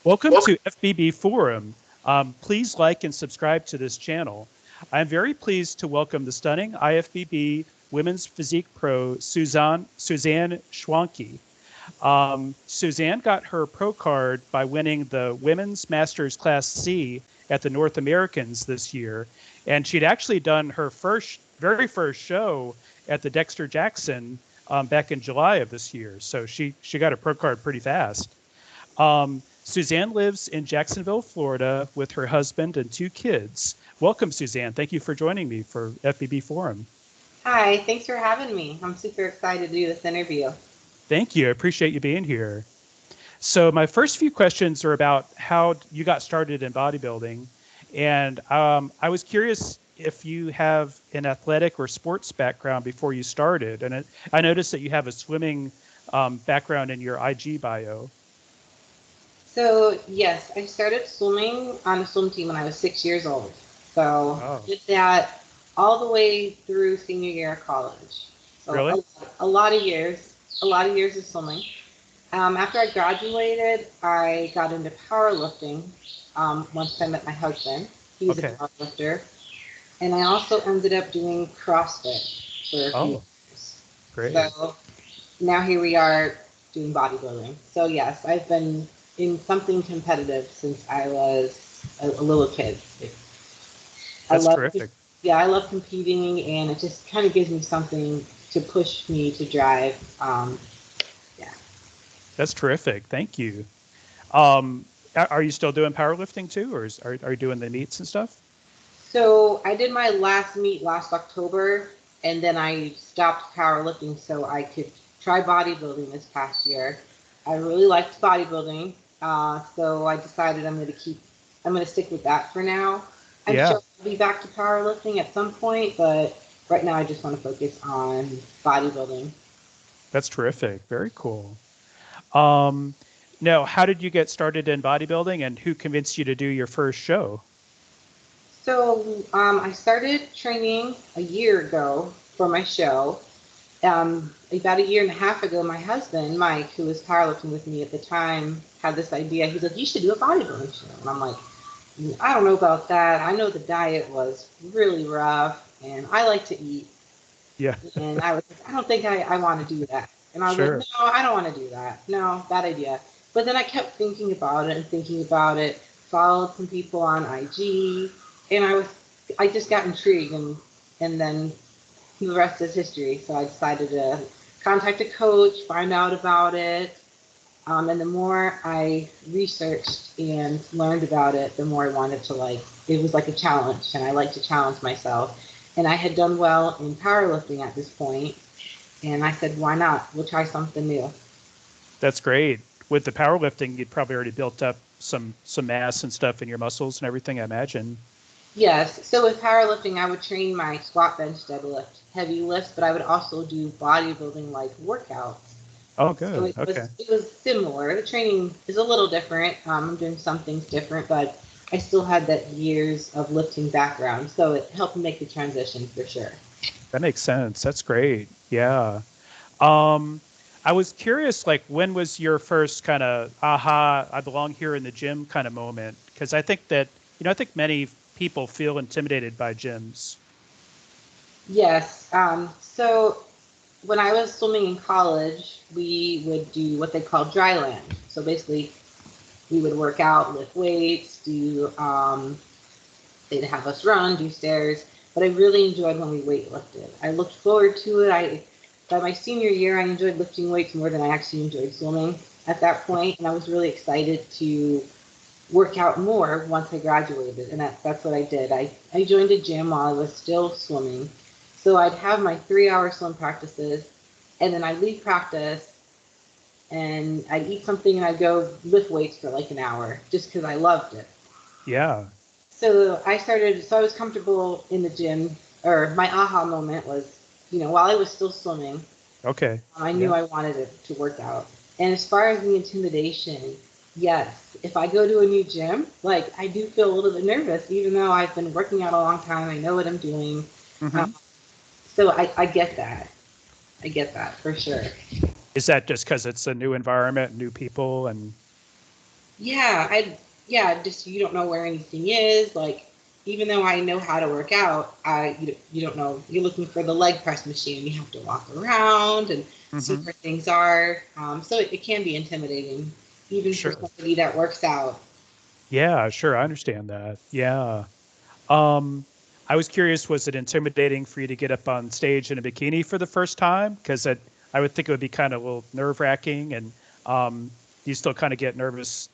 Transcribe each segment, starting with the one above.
Welcome to FBB Forum. Please like and subscribe to this channel. I'm very pleased to welcome the stunning IFBB Women's Physique Pro, Suzanne Schwanke. Suzanne got her pro card by winning the Women's Masters Class C at the North Americans this year. And she'd actually done her very first show at the Dexter Jackson back in July of this year. So she got a pro card pretty fast. Suzanne lives in Jacksonville, Florida with her husband and 2 kids. Welcome, Suzanne. Thank you for joining me for FBB Forum. Hi, thanks for having me. I'm super excited to do this interview. Thank you. I appreciate you being here. So my first few questions are about how you got started in bodybuilding. And I was curious if you have an athletic or sports background before you started. And I noticed that you have a swimming background in your IG bio. So yes, I started swimming on a swim team when I was 6 years old. So did that all the way through senior year of college. So really? A lot of years of swimming. After I graduated, I got into powerlifting once I met my husband. He's a powerlifter. And I also ended up doing CrossFit for a few years. Great. So now here we are doing bodybuilding. So yes, I've been in something competitive since I was a little kid. That's terrific. Yeah, I love competing, and it just kind of gives me something to push me to drive. Yeah. That's terrific. Thank you. Are you still doing powerlifting too, or are you doing the meets and stuff? So I did my last meet last October, and then I stopped powerlifting so I could try bodybuilding this past year. I really liked bodybuilding, so I decided I'm going to stick with that for now. I'm sure I'll be back to powerlifting at some point, but right now I just want to focus on bodybuilding. That's terrific. Very cool. Now, how did you get started in bodybuilding, and who convinced you to do your first show? So I started training a year ago for my show. About a year and a half ago, my husband, Mike, who was powerlifting with me at the time, had this idea. He's like, you should do a bodybuilding show. And I'm like, I don't know about that. I know the diet was really rough, and I like to eat. Yeah. And I was like, I don't think I want to do that. And I was like, no, I don't want to do that. No, bad idea. But then I kept thinking about it, followed some people on IG, and I just got intrigued, and then the rest is history. So I decided to contact a coach, find out about it. And the more I researched and learned about it, the more I wanted to it was like a challenge, and I like to challenge myself. And I had done well in powerlifting at this point, and I said, why not? We'll try something new. That's great. With the powerlifting, you'd probably already built up some mass and stuff in your muscles and everything, I imagine. Yes. So with powerlifting, I would train my squat, bench, deadlift, heavy lifts, but I would also do bodybuilding like workouts. Oh, good. So it was similar. The training is a little different. I'm doing some things different, but I still had that years of lifting background. So it helped me make the transition for sure. That makes sense. That's great. Yeah. I was curious, when was your first kind of, I belong here in the gym kind of moment? Because I think that, I think many people feel intimidated by gyms. Yes. So when I was swimming in college, we would do what they call dry land. So basically, we would work out, lift weights, they'd have us run, do stairs. But I really enjoyed when we weightlifted. I looked forward to it. By my senior year, I enjoyed lifting weights more than I actually enjoyed swimming at that point, and I was really excited to work out more once I graduated, and that's what I did. I joined a gym while I was still swimming. So I'd have my 3-hour swim practices, and then I'd leave practice, and I'd eat something, and I'd go lift weights for an hour, just because I loved it. Yeah. So I was comfortable in the gym, or my aha moment was, while I was still swimming, I knew I wanted it to work out. And as far as the intimidation, yes, if I go to a new gym, I do feel a little bit nervous, even though I've been working out a long time. I know what I'm doing. Mm-hmm. So I get that. I get that for sure. Is that just because it's a new environment, new people, and? Yeah, just you don't know where anything is. Like, even though I know how to work out, you don't know. You're looking for the leg press machine. You have to walk around and see Hmm. where things are. So it can be intimidating, even for Sure. somebody that works out. Yeah, sure. I understand that. Yeah. Um, I was curious, was it intimidating for you to get up on stage in a bikini for the first time? Because I would think it would be kind of a little nerve-wracking, and you still kind of get nervous,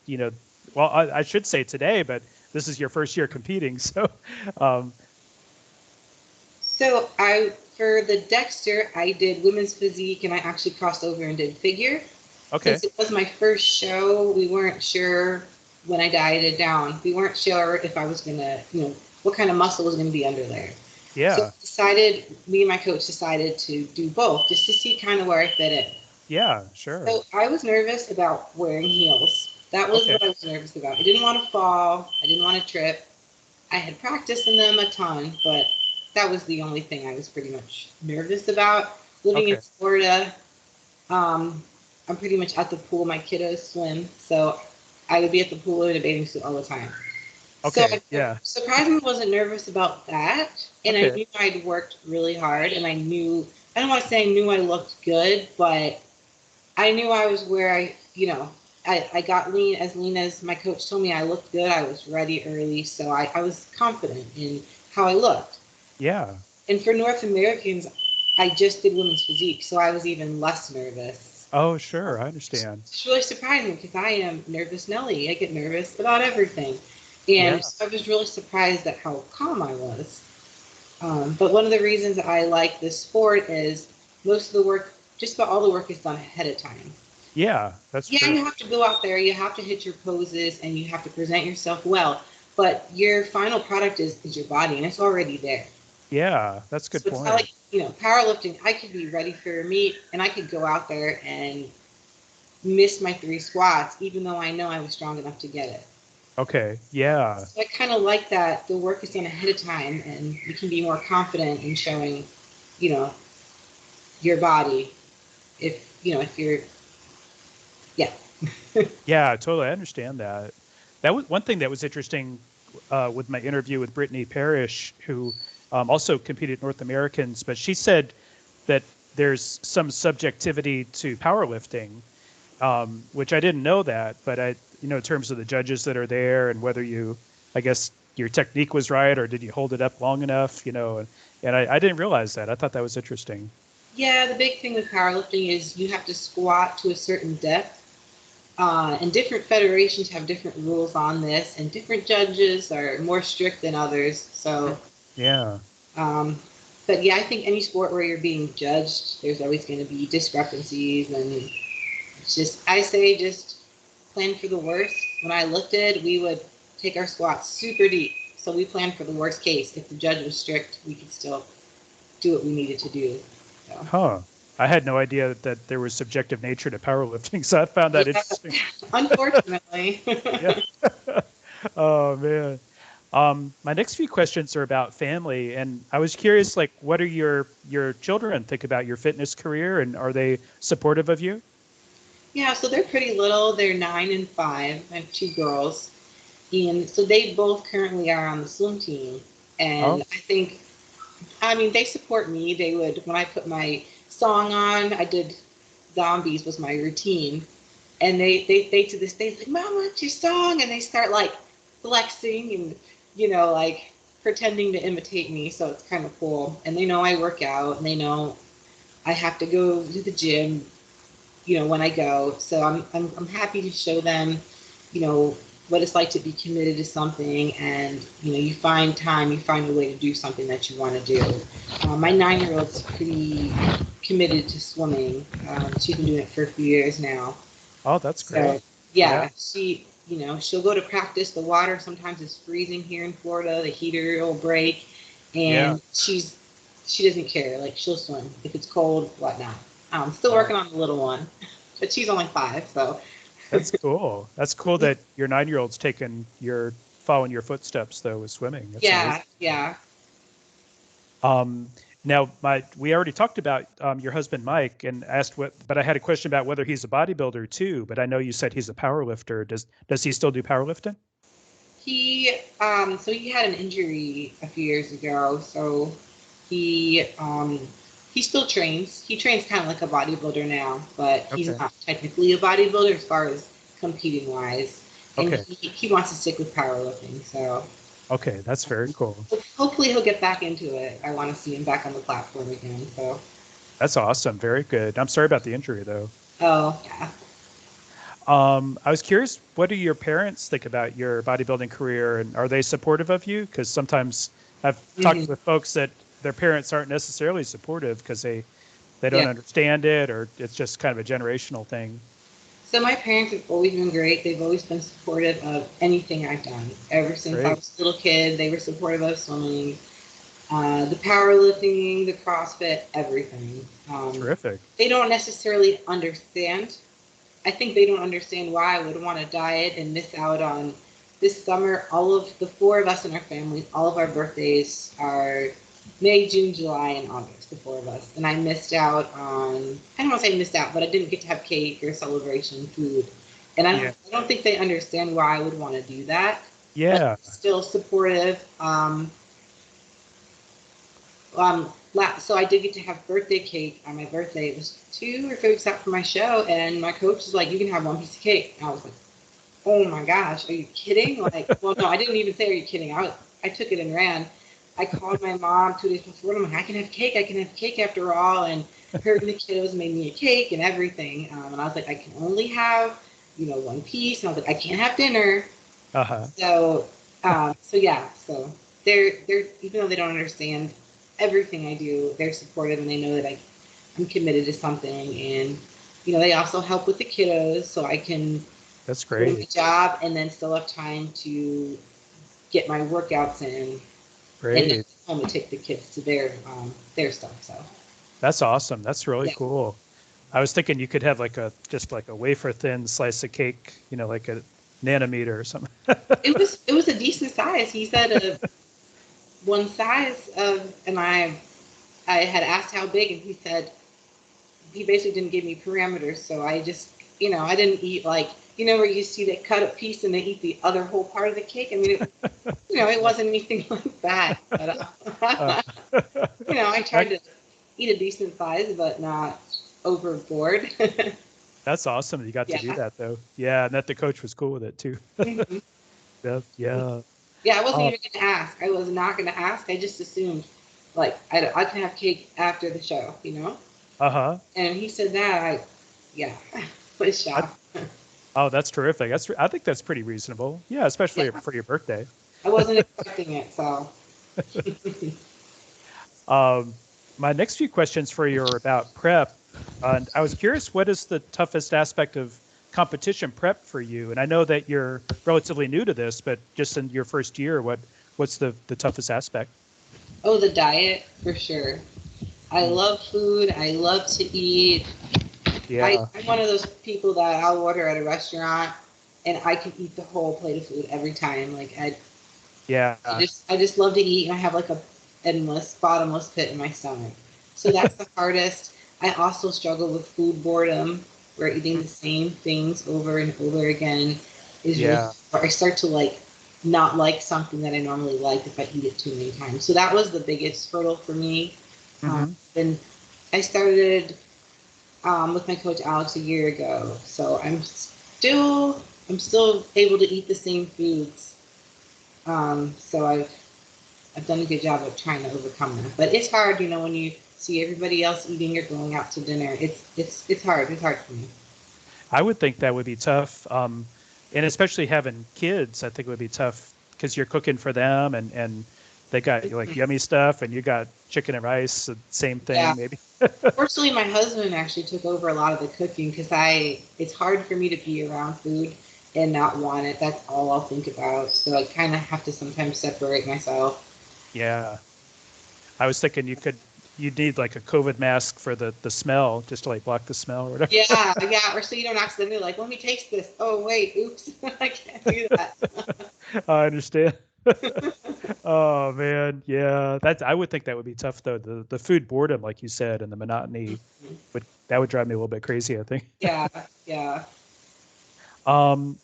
well, I should say today, but this is your first year competing, so um, So for the Dexter, I did women's physique, and I actually crossed over and did figure. okay. Since it was my first show, we weren't sure when I dieted down. We weren't sure if I was gonna, what kind of muscle was gonna be under there. So Yeah. me and my coach decided to do both just to see kind of where I fit in. Yeah, sure. So I was nervous about wearing heels. That was Okay. what I was nervous about. I didn't want to fall. I didn't want to trip. I had practiced in them a ton, but that was the only thing I was pretty much nervous about. Living in Okay. Florida, um, I'm pretty much at the pool. My kiddos swim, so I would be at the pool in a bathing suit all the time. So Okay. I Yeah. surprisingly wasn't nervous about that, and I Okay. knew I'd worked really hard, and I don't want to say I knew I looked good, but I knew I was where I got lean as my coach told me I looked good. I was ready early, so I was confident in how I looked. Yeah. And for North Americans, I just did women's physique, so I was even less nervous. Oh, So sure. I understand. it's really surprising because I am nervous Nelly. I get nervous about everything. And Yeah. so I was really surprised at how calm I was. But one of the reasons I like this sport is most of the work, just about all the work is done ahead of time. Yeah, that's Yeah, true. you have to go out there, you have to hit your poses, and you have to present yourself well. But your final product is your body, and it's already there. Yeah, that's a good So it's not point. like, powerlifting, I could be ready for a meet, and I could go out there and miss my 3 squats, even though I know I was strong enough to get it. Okay. Yeah. So I kind of like that the work is done ahead of time, and you can be more confident in showing, you know, your body if you're, yeah. Yeah, totally. I understand that. That was one thing that was interesting with my interview with Brittany Parrish, who also competed North Americans, but she said that there's some subjectivity to powerlifting, which I didn't know that, but in terms of the judges that are there and whether I guess your technique was right or did you hold it up long enough, and I didn't realize that. I thought that was interesting. Yeah, the big thing with powerlifting is you have to squat to a certain depth. And different federations have different rules on this, and different judges are more strict than others. Mm. So, Yeah. um, but yeah, I think any sport where you're being judged, there's always going to be discrepancies, and I say just plan for the worst. When I lifted, we would take our squats super deep. So we planned for the worst case. If the judge was strict, we could still do what we needed to do. So. Huh. I had no idea that there was subjective nature to powerlifting, so I found that Yeah, interesting. unfortunately. Yeah. Oh man. My next few questions are about family, and I was curious, like, what are your children think about your fitness career, and are they supportive of you? Yeah, so they're pretty little. They're 9 and 5. I have 2 girls. And so they both currently are on the swim team. And Oh, they support me. They would, when I put my song on, I did Zombies was my routine. And they to this day, like, Mom, what's your song? And they start like flexing and, like pretending to imitate me. So it's kind of cool. And they know I work out and they know I have to go to the gym, when I go. So I'm happy to show them, you know, what it's like to be committed to something, and you find time, you find a way to do something that you want to do. My 9-year-old's pretty committed to swimming. She's been doing it for a few years now. oh, that's great. So Yeah. yeah, she'll go to practice. The water sometimes is freezing here in Florida. The heater will break, Yeah. and she doesn't care. Like, she'll swim if it's cold, whatnot. Still Oh, working on the little one, but she's only 5, so that's cool. That's cool that your 9-year-old's following your footsteps though with swimming. That's amazing. yeah. Um, Now, we already talked about your husband, Mike, and asked but I had a question about whether he's a bodybuilder too, but I know you said he's a power lifter. Does he still do powerlifting? He had an injury a few years ago, so he still trains. He trains kind of like a bodybuilder now, but he's Okay. not technically a bodybuilder as far as competing wise. And Okay. he wants to stick with powerlifting, so Okay, that's very cool. hopefully he'll get back into it. I want to see him back on the platform again. So. That's awesome. Very good. I'm sorry about the injury though. Oh yeah. I was curious, what do your parents think about your bodybuilding career, and are they supportive of you? Because sometimes I've talked with folks that their parents aren't necessarily supportive because they don't Yeah. understand it, or it's just kind of a generational thing. So my parents have always been great. They've always been supportive of anything I've done. Ever since I Great. was a little kid, they were supportive of swimming, the powerlifting, the CrossFit, everything. Terrific. They don't necessarily understand. I think they don't understand why I would want to diet and miss out on this summer. All of the four of us in our family, all of our birthdays are May, June, July, and August, the four of us. And I missed out on, I don't want to say missed out, but I didn't get to have cake or celebration food. And Yeah. I don't think they understand why I would want to do that. Yeah. But still supportive. So I did get to have birthday cake on my birthday. It was 2 or 3 weeks out from my show, and my coach was like, "You can have one piece of cake." And I was like, "Oh my gosh, are you kidding?" Like, well, no, I didn't even say, "Are you kidding?" I took it and ran. I called my mom 2 days before. I'm like, "I can have cake. I can have cake after all." And her and the kiddos made me a cake and everything. And I was like, "I can only have, one piece." And I was like, "I can't have dinner." Uh-huh. So yeah. So they're even though they don't understand everything I do, they're supportive and they know that I'm committed to something. And they also help with the kiddos, so I can That's go to my great. job and then still have time to get my workouts in, and then Great. home to take the kids to their stuff. So That's awesome. That's really yeah, cool. I was thinking you could have just like a wafer thin slice of cake, like a nanometer or something. it was a decent size. He said one size of, and I had asked how big, and he basically didn't give me parameters. So I just, I didn't eat like, where you see they cut a piece and they eat the other whole part of the cake. I mean, it wasn't anything like that. But, Uh, I tried that, to eat a decent size, but not overboard. that's awesome. You got to do Yeah. that though. Yeah. And that the coach was cool with it too. Mhm. Yeah. Yeah. Yeah, I wasn't Uh, even going to ask. I was not going to ask. I just assumed, like, I can have cake after the show. uh-huh. And he said that, yeah, was I, shocked. oh, that's terrific. I think that's pretty reasonable. Yeah. Yeah, Especially for your birthday. I wasn't expecting it, so. Um, my next few questions for you are about prep. And I was curious, what is the toughest aspect of competition prep for you? And I know that you're relatively new to this, but just in your first year, what's the toughest aspect? Oh, the diet, for sure. I Mm. love food. I love to eat. Yeah. I'm one of those people that I'll order at a restaurant and I can eat the whole plate of food every time. Like, Yeah. I just love to eat, and I have like a endless, bottomless pit in my stomach. So that's the hardest. I also struggle with food boredom, where eating Mm. the same things over and over again is really Yeah. hard. I start to not like something that I normally like if I eat it too many times. So that was the biggest hurdle for me. Hmm. Then I started with my coach Alex a year ago, so I'm still able to eat the same foods. So I've done a good job of trying to overcome that. But it's hard, when you see everybody else eating or going out to dinner. It's hard. It's hard for me. I would think that would be tough. And especially having kids, I think it would be tough because you're cooking for them and they got like yummy stuff and you got chicken and rice, same Yeah. thing, maybe. Fortunately, my husband actually took over a lot of the cooking because it's hard for me to be around food and not want it. That's all I'll think about. So I kind of have to sometimes separate myself. Yeah. I was thinking you'd need like a COVID mask for the smell, just to like block the smell or whatever. Yeah, yeah. Or so you don't accidentally like, let me taste this. Oh wait, oops, I can't do that. I understand. Oh man, yeah. That's I would think that would be tough though. The food boredom, like you said, and the monotony would drive me a little bit crazy, I think. Yeah, yeah.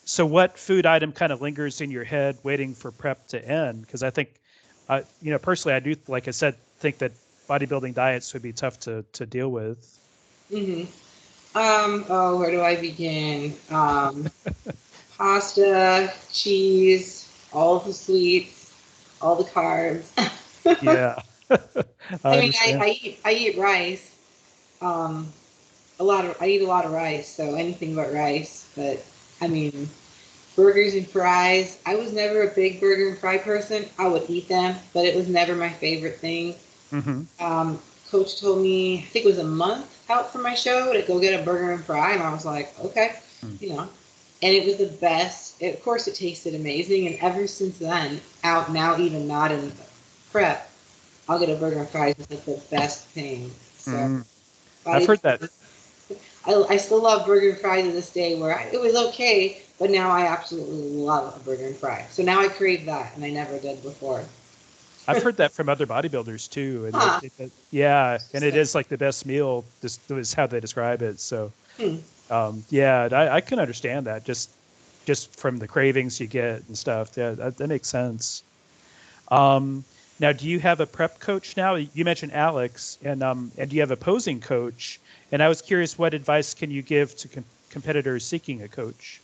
So what food item kind of lingers in your head waiting for prep to end? Because I think, personally, I do, like I said, think that bodybuilding diets would be tough to deal with. hmm oh, where do I begin? Pasta, cheese, all the sweets, all the carbs. Yeah, I I mean, understand. I eat rice. Um, I eat a lot of rice, so anything but rice. But I mean, burgers and fries. I was never a big burger and fry person. I would eat them, but it was never my favorite thing. Hmm. Um, Coach told me, I think it was a month out from my show, to go get a burger and fry, and I was like, okay, you know. And it was the best. Of course, it tasted amazing, and ever since then, out now, even not in prep, I'll get a burger and fries. It's like the best thing. So, Mm. I've body, heard that. I still love burger and fries to this day. It was okay, but now I absolutely love a burger and fry. So now I crave that, and I never did before. I've heard that from other bodybuilders too, and Huh. yeah, and it Interesting. is like the best meal. This is how they describe it. So, Hmm. yeah, I can understand that just from the cravings you get and stuff. Yeah, that makes sense. Um, Now, do you have a prep coach now? You mentioned Alex, and do you have a posing coach? And I was curious, what advice can you give to competitors seeking a coach?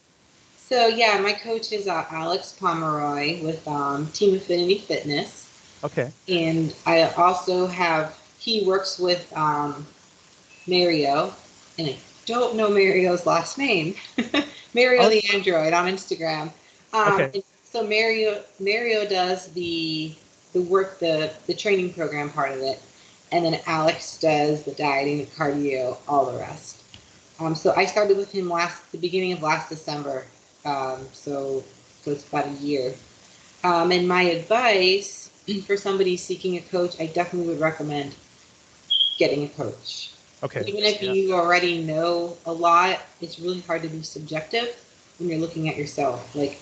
So yeah, my coach is Alex Pomeroy with Team Affinity Fitness, Okay. and I also have he works with Mario, and I don't know Mario's last name. Mario Oh, the Android on Instagram. okay. And so Mario does the work the training program part of it, and then Alex does the dieting, the cardio, all the rest. So I started with him the beginning of last December. So it's about a year. And my advice for somebody seeking a coach, I definitely would recommend getting a coach. Okay. Even if Yeah. you already know a lot, it's really hard to be subjective when you're looking at yourself. Like,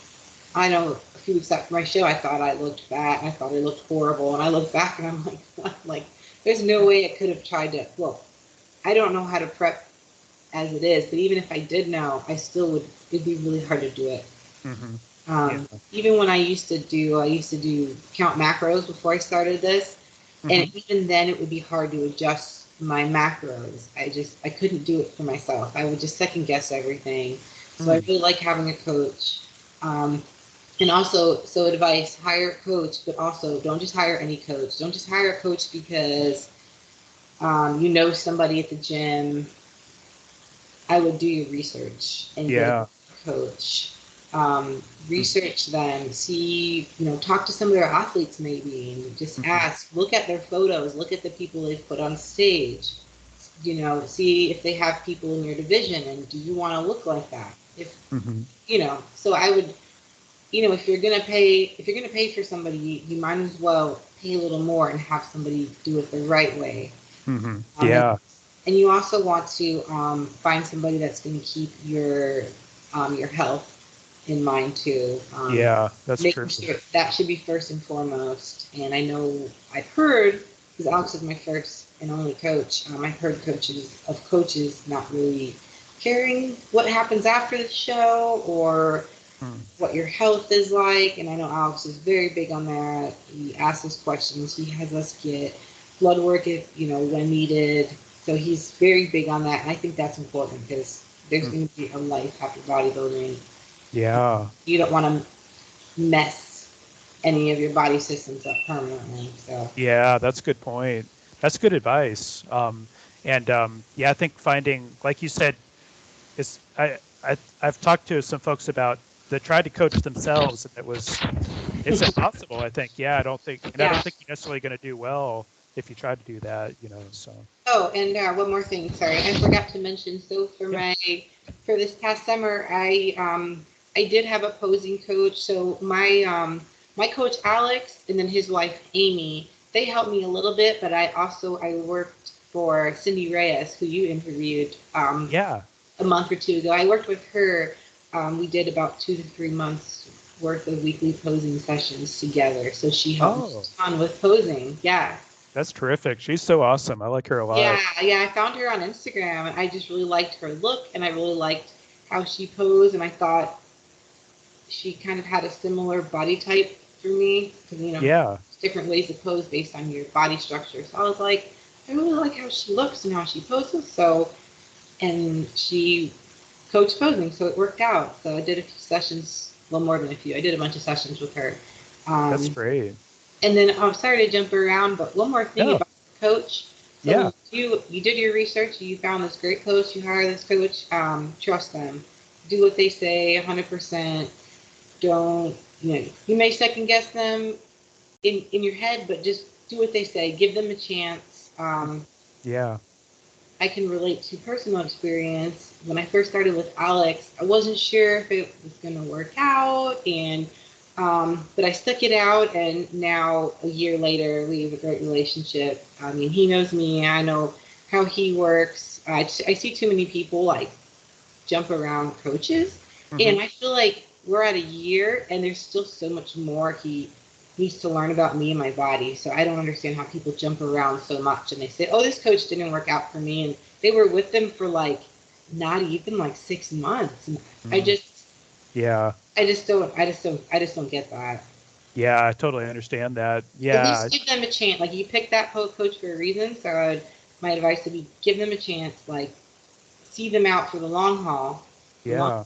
I know a few weeks after my show, I thought I looked fat. I thought I looked horrible. And I look back and I'm like, what? Like, there's no way I could have tried to. Well, I don't know how to prep as it is, but even if I did know, I still would. It'd be really hard to do it. Hmm. Yeah. Even when I used to do count macros before I started this, and Hmm. even then it would be hard to adjust my macros. I couldn't do it for myself. I would just second guess everything. So I Mm. really like having a coach. Um, and also, so advice: hire a coach, but also don't just hire any coach. Don't just hire a coach because you know somebody at the gym. I would do your research and get Yeah. a coach. Mm. Research them, see, talk to some of their athletes maybe, and just Hmm. ask, look at their photos, look at the people they've put on stage, see if they have people in your division, and do you want to look like that? Hmm. So I would, if you're gonna pay for somebody, you might as well pay a little more and have somebody do it the right way. Hmm. And Yeah. and you also want to find somebody that's going to keep your health in mind too. Yeah. That's true. Making sure that should be first and foremost. And I know I've heard, because Alex is my first and only coach. I've heard coaches not really caring what happens after the show or Mm. what your health is like. And I know Alex is very big on that. He asks us questions. He has us get blood work if when needed. So he's very big on that. And I think that's important because there's Mm. going to be a life after bodybuilding. Yeah. You don't want to mess any of your body systems up permanently. So Yeah. That's a good point. That's good advice. And yeah, I think finding, like you said, is I've talked to some folks about that tried to coach themselves, and it's impossible. I think. Yeah. I yeah. don't think you're necessarily going to do well if you try to do that. So Oh, and one more thing. Sorry, I forgot to mention. So yeah. for this past summer, I did have a posing coach. So my coach Alex and then his wife Amy, they helped me a little bit, but I worked for Cindy Reyes, who you interviewed Yeah. a month or two ago. I worked with her. We did about 2 to 3 months. worth of weekly posing sessions together. So she helped me Oh, on with posing. Yeah. that's terrific. She's so awesome. I like her a Yeah, lot. yeah, I found her on Instagram and I just really liked her look and I really liked how she posed and I thought she kind of had a similar body type for me because Yeah. different ways to pose based on your body structure. So I was like, I really like how she looks and how she poses. So and she coached posing, so it worked out. So I did a few sessions, well more than a few. I did a bunch of sessions with her. That's Um, great. and then I'm sorry to jump around, but one more thing No. about the coach. So Yeah. when you did your research, you found this great coach, you hire this coach, trust them. Do what they say 100%. Don't, you may second guess them in your head, but just do what they say. Give them a chance. Yeah. I can relate to personal experience. When I first started with Alex, I wasn't sure if it was going to work out, and but I stuck it out, and now a year later, we have a great relationship. I mean, he knows me, I know how he works. I see too many people like jump around coaches, Hmm. and I feel like we're at a year, and there's still so much more he needs to learn about me and my body. So I don't understand how people jump around so much and they say, "Oh, this coach didn't work out for me," and they were with them for like not even like 6 months. And I Mm. just, Yeah. I just don't get that. Yeah. I totally understand that. At Yeah. least give them a chance. Like you picked that coach for a reason. So my advice would be give them a chance. Like see them out for the long haul, the long, Yeah.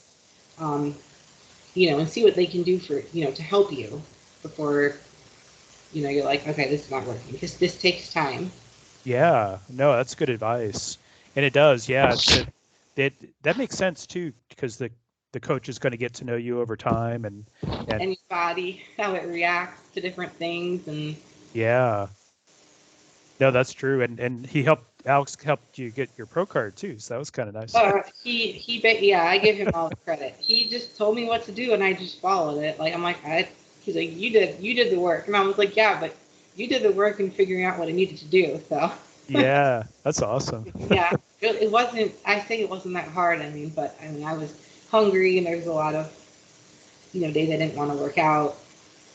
um, and see what they can do for to help you before you're like, okay, this is not working because this takes time. Yeah. No, that's good advice. And it does. Yeah. That that makes sense too, because the coach is going to get to know you over time and And your body, how it reacts to different things, and yeah. No, that's true. And Alex helped you get your pro card too. So that was kind of nice. yeah, I give him all the credit. He just told me what to do, and I just followed it. Like I'm like, he's like, you did the work, and I was like, yeah, but you did the work in figuring out what I needed to do. So Yeah. That's awesome. yeah, it wasn't. I say it wasn't that hard. I mean, but I mean, I was hungry, and there was a lot of days I didn't want to work out.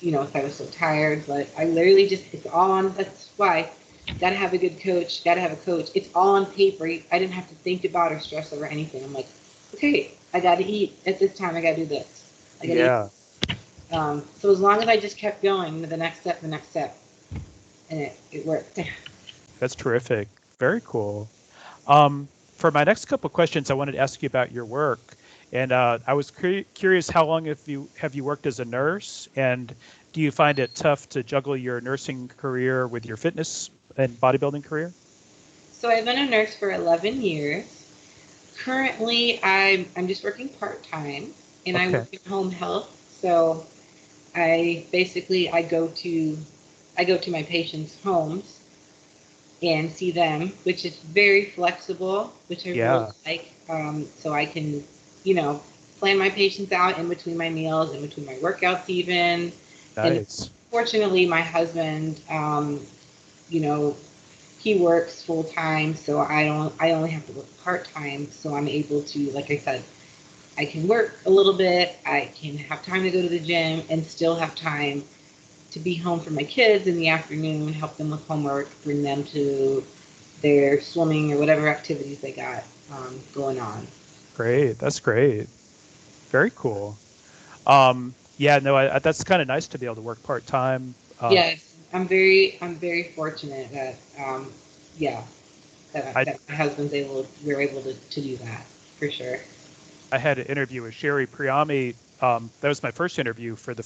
If I was so tired, but I literally just, it's all on, that's why, gotta have a good coach, gotta have a coach. It's all on paper. I didn't have to think about or stress over anything. I'm like, okay, I gotta eat at this time, I gotta do this. I gotta eat. Yeah. So as long as I just kept going to the next step, and it worked. That's terrific. Very cool. For my next couple of questions, I wanted to ask you about your work, and I was curious how long have you worked as a nurse, and do you find it tough to juggle your nursing career with your fitness and bodybuilding career? So I've been a nurse for 11 years. Currently, I'm just working part-time, and I Okay, work in home health. So I go to my patients' homes and see them, which is very flexible, which I really yeah, like. So I can, you know, plan my patients out in between my meals, in between my workouts, even. And nice, fortunately, my husband, you know, he works full time, so I don't. I only have to work part time, so I'm able to, like I said, I can work a little bit. I can have time to go to the gym and still have time to be home for my kids in the afternoon, help them with homework, bring them to their swimming or whatever activities they got going on. great. That's great. Very cool. Yeah, no, that's kind of nice to be able to work part time. Yes, I'm very fortunate that, yeah, that, I that my husband's we're able to do that for sure. I had an interview with Sherry Priami. That was my first interview for the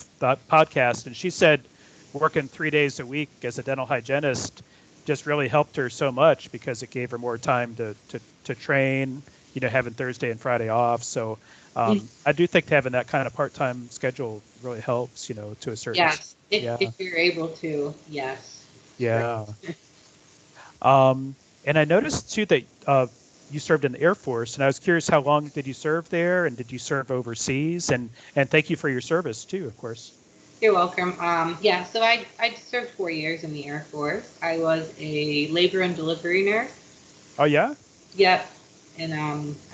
podcast, and she said working 3 days a week as a dental hygienist just really helped her so much because it gave her more time to train. Having Thursday and Friday off. So I do think having that kind of part time schedule really helps. To a certain extent. Yes, if Yeah, if you're able to, yes, it's great. yeah. And I noticed too that you served in the Air Force, and I was curious how long did you serve there, and did you serve overseas? And thank you for your service too, of course. You're welcome. Yeah, so I served 4 years in the Air Force. I was a labor and delivery nurse. Oh yeah, Yep. And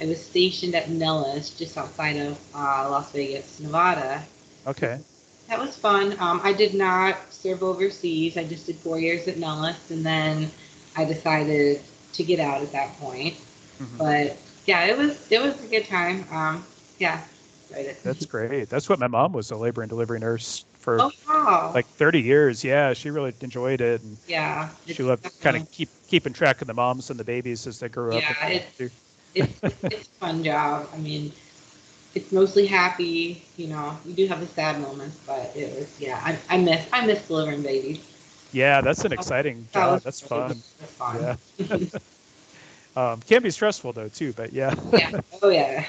I was stationed at Nellis, just outside of Las Vegas, Nevada. Okay. That was fun. I did not serve overseas. I just did 4 years at Nellis, and then I decided to get out at that point. Hmm. But yeah, it was a good time. Yeah, enjoyed it. That's great. That's what my mom was, a labor and delivery nurse for Oh wow. like 30 years. Yeah, she really enjoyed it, and Yeah, she it's loved kind of definitely keeping track of the moms and the babies as they grew up and yeah, things it's too. it's a fun job. I mean, it's mostly happy. You do have the sad moments, but it was yeah. I miss delivering babies. Yeah, that's an That exciting that was job. That's really fun. fun. Yeah. Can be stressful though too, but yeah. Yeah. Oh yeah.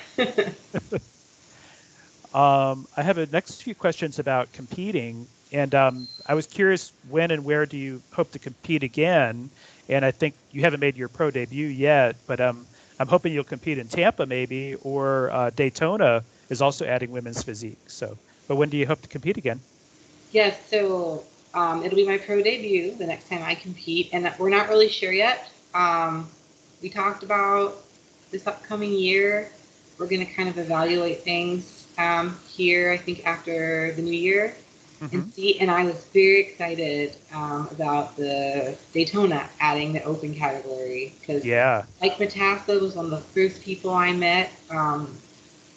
I have a next few questions about competing, and I was curious when and where do you hope to compete again? And I think you haven't made your pro debut yet, but I'm hoping you'll compete in Tampa maybe, or Daytona is also adding women's physique. So, but when do you hope to compete again? Yes. So it'll be my pro debut the next time I compete, and we're not really sure yet. We talked about this upcoming year. We're going to kind of evaluate things here. I think after the new year, and Hmm. see. And I was very excited about the Daytona adding the open category because Yeah. Mike Matassa was one of the first people I met a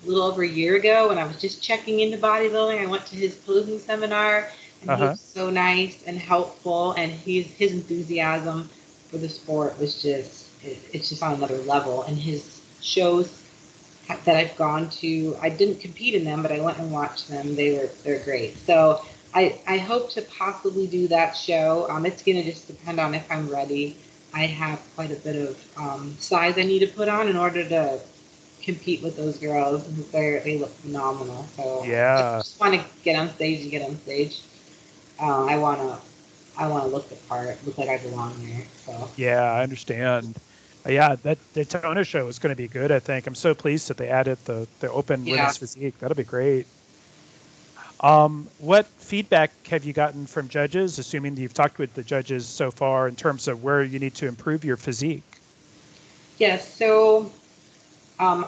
little over a year ago when I was just checking into bodybuilding. I went to his posing seminar, and he Uh-huh. was so nice and helpful, and his enthusiasm for the sport was it's just on another level. And his shows that I've gone to, I didn't compete in them, but I went and watched them. They're great. So I hope to possibly do that show. It's gonna just depend on if I'm ready. I have quite a bit of size I need to put on in order to compete with those girls. They look phenomenal. So I Yeah. just want to get on stage and get on stage. I wanna look the part, look like I belong there. So Yeah, I understand. Yeah, that Daytona show is going to be good, I think. I'm so pleased that they added the open yeah. women's physique. That'll be great. What feedback have you gotten from judges, assuming that you've talked with the judges so far in terms of where you need to improve your physique? Yes. So um,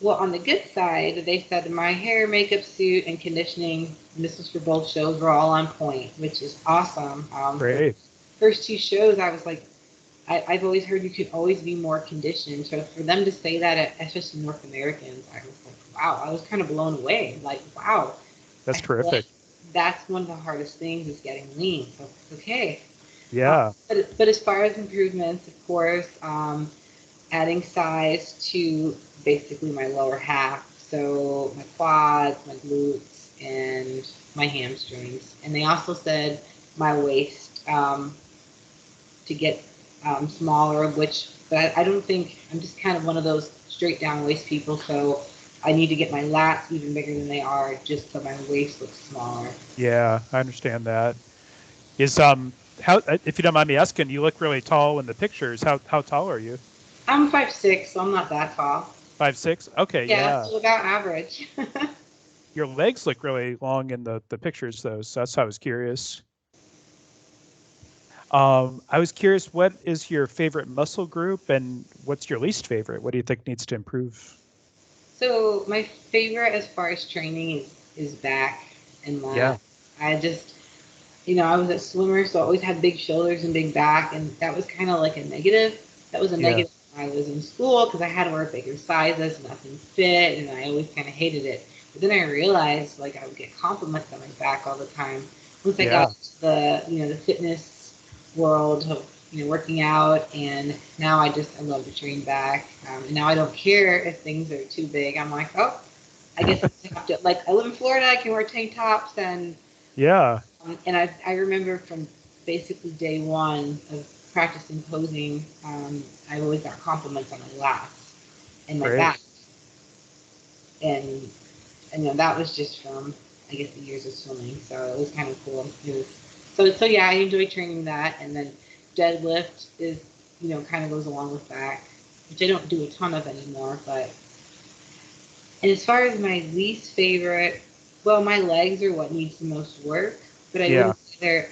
well, on the good side, they said my hair, makeup, suit, and conditioning, and this was for both shows, were all on point, which is awesome. For Great. first two shows, I was like, I've always heard you can always be more conditioned. So for them to say that, especially North Americans, I was like, wow, I was kind of blown away. Like, wow, I That's feel like terrific. that's one of the hardest things is getting lean. So okay. Yeah, But as far as improvements, of course, adding size to basically my lower half. So my quads, my glutes, and my hamstrings. And they also said my waist to get smaller, which but I don't think I'm just kind of one of those straight down waist people. So I need to get my lats even bigger than they are just so my waist looks smaller. yeah, I understand that. Is how if you don't mind me asking, you look really tall in the pictures. How tall are you? I'm 5'6", so I'm not that tall. 5'6"? Okay, Yeah, yeah. so about average. Your legs look really long in the pictures though, so that's how I was curious. I was curious, what is your favorite muscle group and what's your least favorite? What do you think needs to improve? So my favorite as far as training is back and Yeah. lat. I just I was a swimmer, so I always had big shoulders and big back, and that was kind of like a negative. That was a Yeah. negative when I was in school because I had to wear bigger sizes, nothing fit, and I always kind of hated it. But then I realized like I would get compliments on my back all the time. Once I got Yeah. to the fitness world of working out, and now I love to train back. And now I don't care if things are too big. I'm like, oh, I guess I have to like I live in Florida. I can wear tank tops Yeah. and I remember from basically day one of practicing posing, I always got compliments on my lats and my Great. back, and that was just from I guess the years of swimming, so it was kind of cool. So yeah, I enjoy training that, and then deadlift is kind of goes along with that, which I don't do a ton of anymore, but and as far as my least favorite, well, my legs are what needs the most work, but Yeah.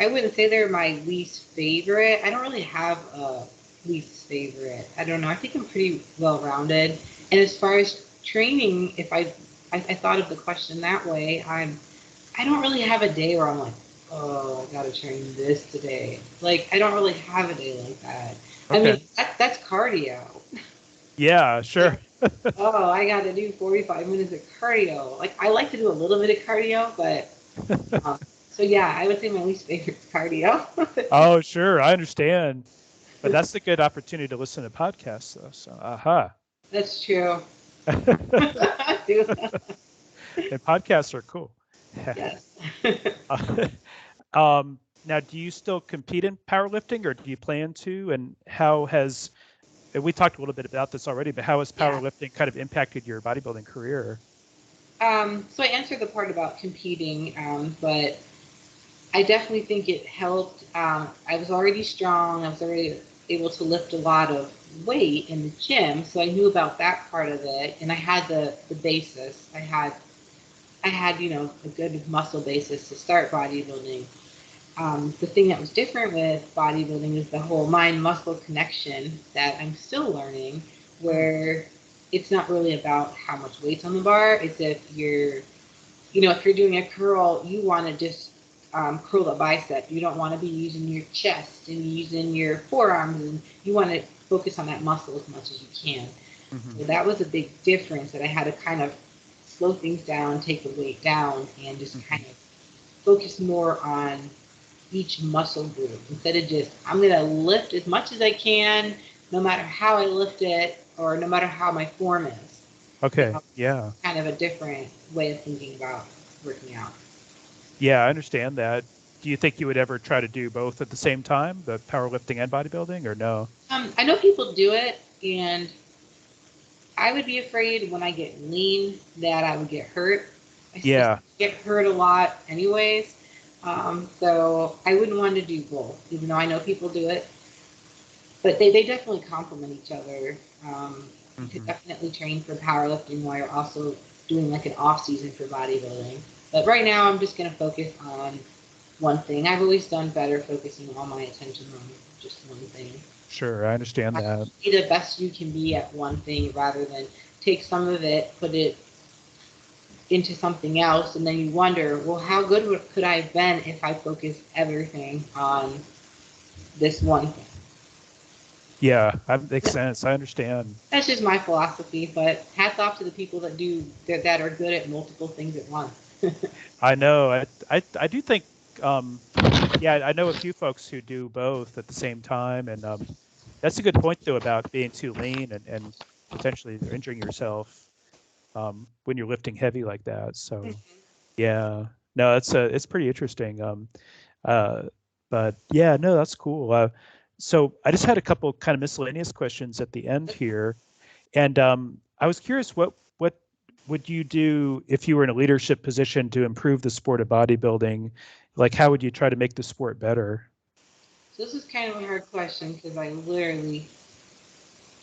I wouldn't say they're my least favorite. I don't really have a least favorite. I don't know. I think I'm pretty well rounded. And as far as training, if I thought of the question that way, I don't really have a day where I'm like, oh, I gotta train this today. Like, I don't really have a day like that. I Okay. mean, that's cardio. Yeah, Like, sure. oh, I gotta do 45 minutes of cardio. Like, I like to do a little bit of cardio, but um, so yeah, I would say my least favorite is cardio. Oh, sure. I understand. But that's a good opportunity to listen to podcasts, though. So, aha. That's true. And podcasts are cool. Yes. Now, do you still compete in powerlifting, or do you plan to? And how has, and we talked a little bit about this already, but how has Yeah. powerlifting kind of impacted your bodybuilding career? So I answered the part about competing, but I definitely think it helped. I was already strong. I was already able to lift a lot of weight in the gym, so I knew about that part of it, and I had the basis. I had a good muscle basis to start bodybuilding. The thing that was different with bodybuilding is the whole mind muscle connection that I'm still learning, Hmm. where it's not really about how much weight's on the bar. It's if you're doing a curl, you want to just curl the bicep. You don't want to be using your chest and using your forearms, and you want to focus on that muscle as much as you can. Hmm. So that was a big difference that I had to kind of slow things down, take the weight down, and just Hmm. kind of focus more on each muscle group instead of just, I'm going to lift as much as I can, no matter how I lift it or no matter how my form is. Okay. Yeah. Kind of a different way of thinking about working out. Yeah, I understand that. Do you think you would ever try to do both at the same time, the powerlifting and bodybuilding, or no? I know people do it, and I would be afraid when I get lean that I would get hurt. I Yeah. get hurt a lot, anyways. So I wouldn't want to do both, even though I know people do it. But they definitely complement each other. You could Hmm. definitely train for powerlifting while you're also doing like an off season for bodybuilding. But right now, I'm just going to focus on one thing. I've always done better focusing all my attention on just one thing. Sure, I understand that. Be the best you can be at one thing rather than take some of it, put it into something else, and then you wonder, well, how good could I have been if I focused everything on this one thing? Yeah, that makes sense. I understand. That's just my philosophy, but hats off to the people that are good at multiple things at once. I know. I do think, um, yeah, I know a few folks who do both at the same time, and that's a good point though about being too lean and potentially injuring yourself when you're lifting heavy like that. So yeah, no, it's pretty interesting. Uh, but yeah, no, that's cool. So I just had a couple kind of miscellaneous questions at the end here, and I was curious, what would you do if you were in a leadership position to improve the sport of bodybuilding? Like, how would you try to make the sport better? So this is kind of a hard question because I literally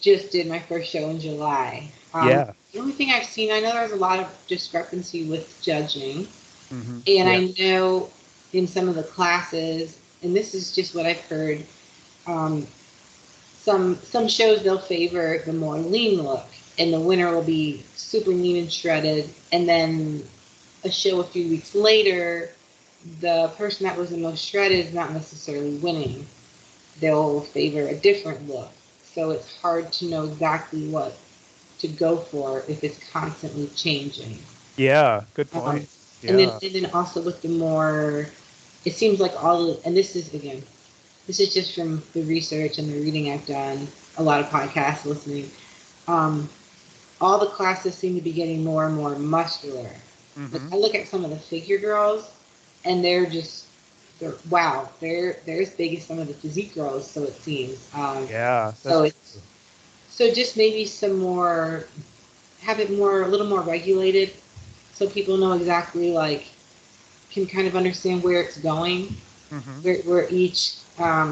just did my first show in July. Yeah. The only thing I've seen, I know there's a lot of discrepancy with judging, Hmm. and Yeah. I know in some of the classes, and this is just what I've heard, um, some shows they'll favor the more lean look, and the winner will be super lean and shredded, and then a show a few weeks later, the person that was the most shredded is not necessarily winning. They'll favor a different look. So it's hard to know exactly what to go for if it's constantly changing. Yeah. Good Um, point. and then Yeah. and then also with the more, it seems like all of, and this is again, this is just from the research and the reading I've done, a lot of podcasts listening. Um, all the classes seem to be getting more and more muscular. Like Hmm. I look at some of the figure girls, and they're as big as some of the physique girls. So it seems. Yeah, that's So it's true. so just maybe some more, have it more a little more regulated, so people know exactly like can kind of understand where it's going, Hmm. where each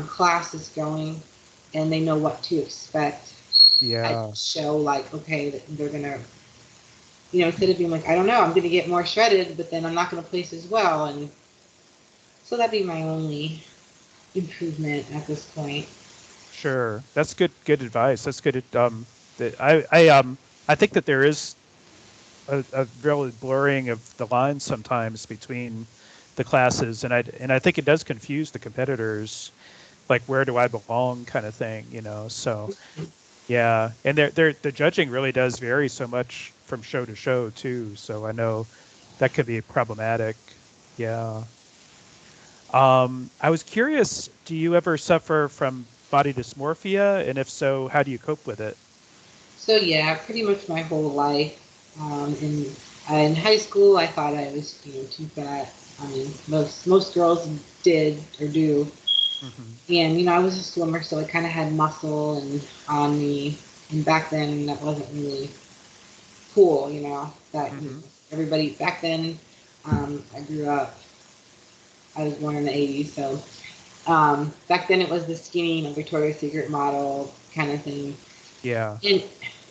class is going, and they know what to expect. I Yeah. show like okay that they're gonna instead of being like, I don't know, I'm going to get more shredded, but then I'm not going to place as well. And so that'd be my only improvement at this point. Sure. That's good advice. That's good. That I think that there is. a real blurring of the lines sometimes between the classes, and I think it does confuse the competitors, like where do I belong kind of thing, you know. So yeah, and the judging really does vary so much from show to show too. So I know that could be problematic. Yeah. I was curious, do you ever suffer from body dysmorphia? And if so, how do you cope with it? So yeah, pretty much my whole life. In high school, I thought I was, too fat. I mean, most girls did or do. Hmm. And I was a swimmer, so I kind of had muscle and on me. And back then, that wasn't really cool. That Hmm. everybody back then. I grew up. I was born in the '80s, so back then it was the skinny, Victoria's Secret model kind of thing. Yeah. And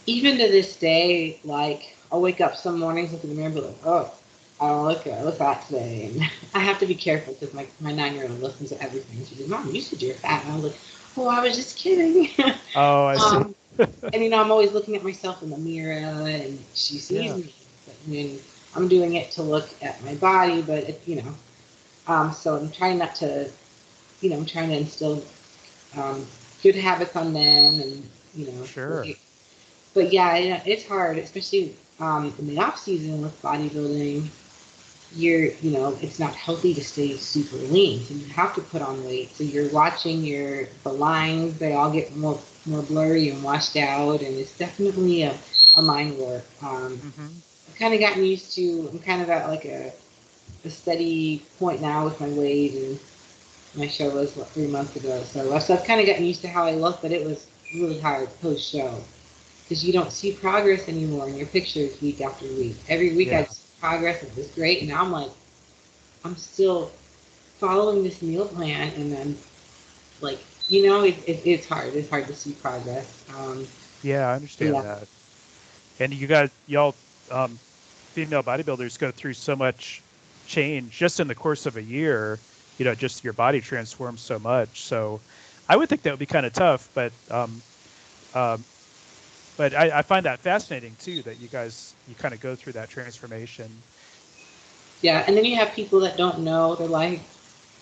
even to this day, like I'll wake up some mornings, look in the mirror, and be like, "Oh, I don't look good. I look fat today." And I have to be careful because my 9-year-old listens to everything. She's like, "Mom, you said you're fat," and I was like, "Oh, I was just kidding." Oh, I see. um, and I'm always looking at myself in the mirror, and she sees Yeah. me. But when I'm doing it to look at my body, but so I'm trying not to, I'm trying to instill um, good habits on them, and Sure. but yeah, it's hard, especially in the off season with bodybuilding. It's not healthy to stay super lean, so you have to put on weight. So you're watching the lines; they all get more blurry and washed out, and it's definitely a mind warp. Hmm. I've kind of gotten used to. I'm kind of at like a steady point now with my weight, and my show was 3 months ago. So I've kind of gotten used to how I look, but it was really hard post show because you don't see progress anymore in your pictures week after week. Every week I Yeah. see progress, and it was great, and now I'm like, I'm still following this meal plan, and then like, it's hard. It's hard to see progress. Yeah, I understand Yeah, that. And y'all, um, female bodybuilders go through so much change just in the course of a year, just your body transforms so much. So I would think that would be kind of tough, um, but I find that fascinating too, that you kind of go through that transformation. yeah, and then you have people that don't know. They're like,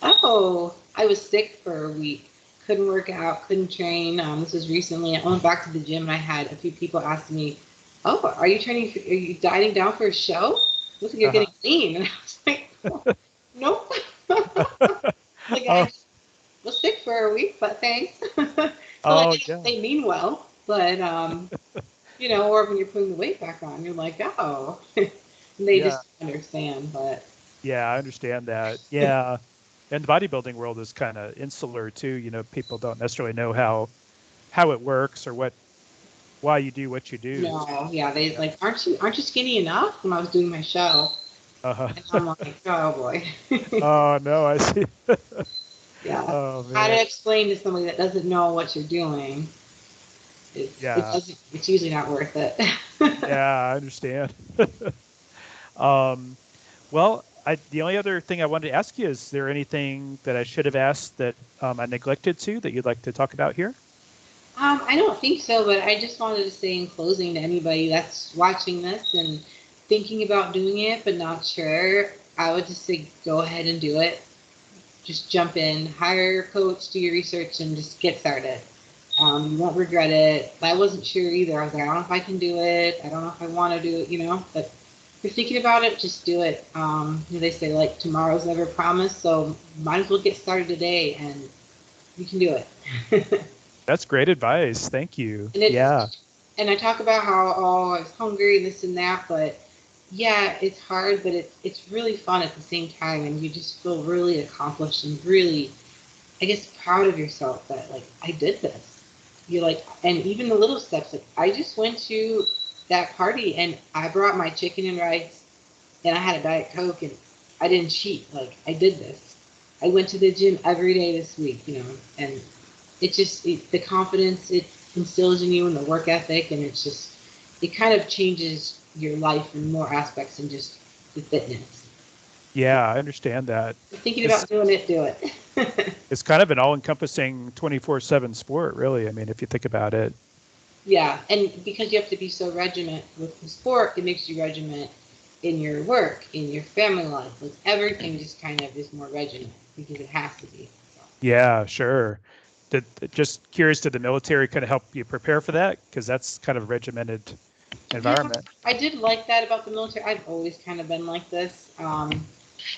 oh, I was sick for a week. Couldn't work out, couldn't train. This was recently. I went back to the gym and I had a few people ask me, oh, are you training? Are you dieting down for a show? Looks like you're Uh-huh. getting lean. And I was like, oh, nope. Like I Oh, just was sick for a week, but thanks. So like oh yeah. they mean well, but or when you're putting the weight back on, you're like, oh, and they Yeah. just understand. But Yeah, I understand that. Yeah. And the bodybuilding world is kind of insular too. People don't necessarily know how it works or why you do what you do. no, yeah, they Yeah. like, aren't you skinny enough? When I was doing my show, Uh-huh. and I'm like, oh boy, Oh no, I see. yeah. Oh How man. to explain to somebody that doesn't know what you're doing? It Yeah. doesn't. It's usually not worth it. Yeah, I understand. Um, well, the only other thing I wanted to ask you, is there anything that I should have asked that I neglected to that you'd like to talk about here? I don't think so, but I just wanted to say in closing to anybody that's watching this and thinking about doing it but not sure, I would just say go ahead and do it. Just jump in, hire a coach, do your research, and just get started. You won't regret it. I wasn't sure either. I was like, I don't know if I can do it. I don't know if I want to do it, But if you're thinking about it, just do it. They say like tomorrow's never promised, so might as well get started today, and you can do it. That's great advice. Thank you. And Yeah. I talk about how I was hungry, this and that, but yeah, it's hard, but it's really fun at the same time, and you just feel really accomplished and really, I guess, proud of yourself that like I did this. You're like, and even the little steps, like I just went to that party and I brought my chicken and rice, and I had a Diet Coke, and I didn't cheat. Like I did this. I went to the gym every day this week, and the confidence it instills in you and the work ethic, and it kind of changes your life in more aspects than just the fitness. So Yeah, I understand that. if you're thinking It's about doing it, do it. it's kind of an all-encompassing 24/7 sport, really. I mean, if you think about it. Yeah, and because you have to be so regiment with the sport, it makes you regiment in your work, in your family life. Like everything just kind of is more regiment because it has to be. So. Yeah, sure. Just curious, did the military kind of help you prepare for that? Because that's kind of a regimented Yeah, environment. I did like that about the military. I've always kind of been like this,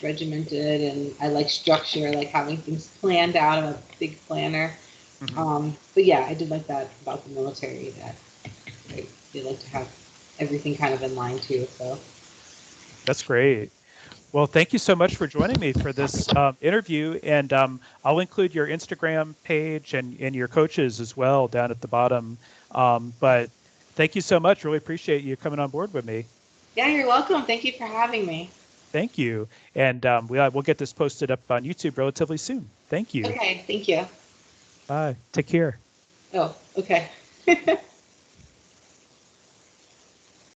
regimented, and I like structure, I like having things planned out. I'm a big planner. Hmm. But yeah, I did like that about the military, that they like to have everything kind of in line too. So That's great. Well, thank you so much for joining me for this interview, and I'll include your Instagram page and your coaches as well down at the bottom. But thank you so much. Really appreciate you coming on board with me. yeah, you're welcome. Thank you for having me. Thank you. And we'll get this posted up on YouTube relatively soon. Thank you. Okay, thank you. Bye. Take care. Oh, okay.